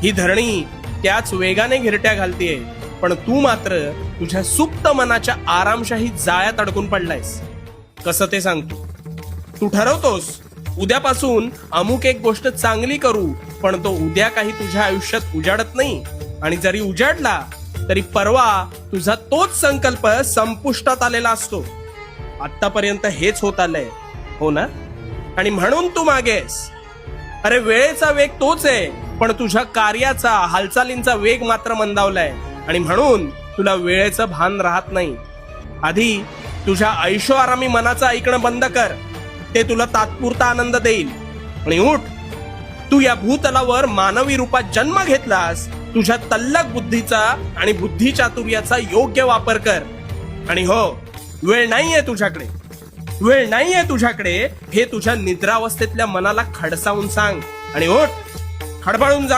ही धरणी त्याच वेगाने घिरट्या घालतीये, पण तू मात्र तुझ्या सुप्त मनाच्या आरामशाही जाळ्यात अडकून पडलायस. कसं ते सांगतो. तू ठरवतोस उद्यापासून अमुक एक गोष्ट चांगली करू, पण तो उद्या काही तुझ्या आयुष्यात उजाडत नाही, आणि जरी उजाडला तरी परवा तुझा तोच संकल्प संपुष्टात आलेला असतो. आतापर्यंत हेच होत आलंय, हो ना? आणि म्हणून तू मागेस. अरे वेळेचा वेग तोच आहे, पण तुझ्या कार्याचा हालचालींचा वेग मात्र मंदावलाय, आणि म्हणून तुला वेळेचं भान राहत नाही. आधी तुझ्या ऐशोआरामी मनाचं ऐकणं बंद कर. ते तुला तात्पुरता आनंद देईल. आणि उठ, तू या भूतलावर मानवी रूपात जन्म घेतलास. तुझ्या तल्लक बुद्धीचा आणि बुद्धी चातुर्याचा योग्य वापर कर. आणि हो, वेळ नाहीये तुझ्याकडे, वेळ नाहीये तुझ्याकडे हे तुझ्या निद्रावस्थेतल्या मनाला खडसावून सांग. आणि उठ, खडबडून जा.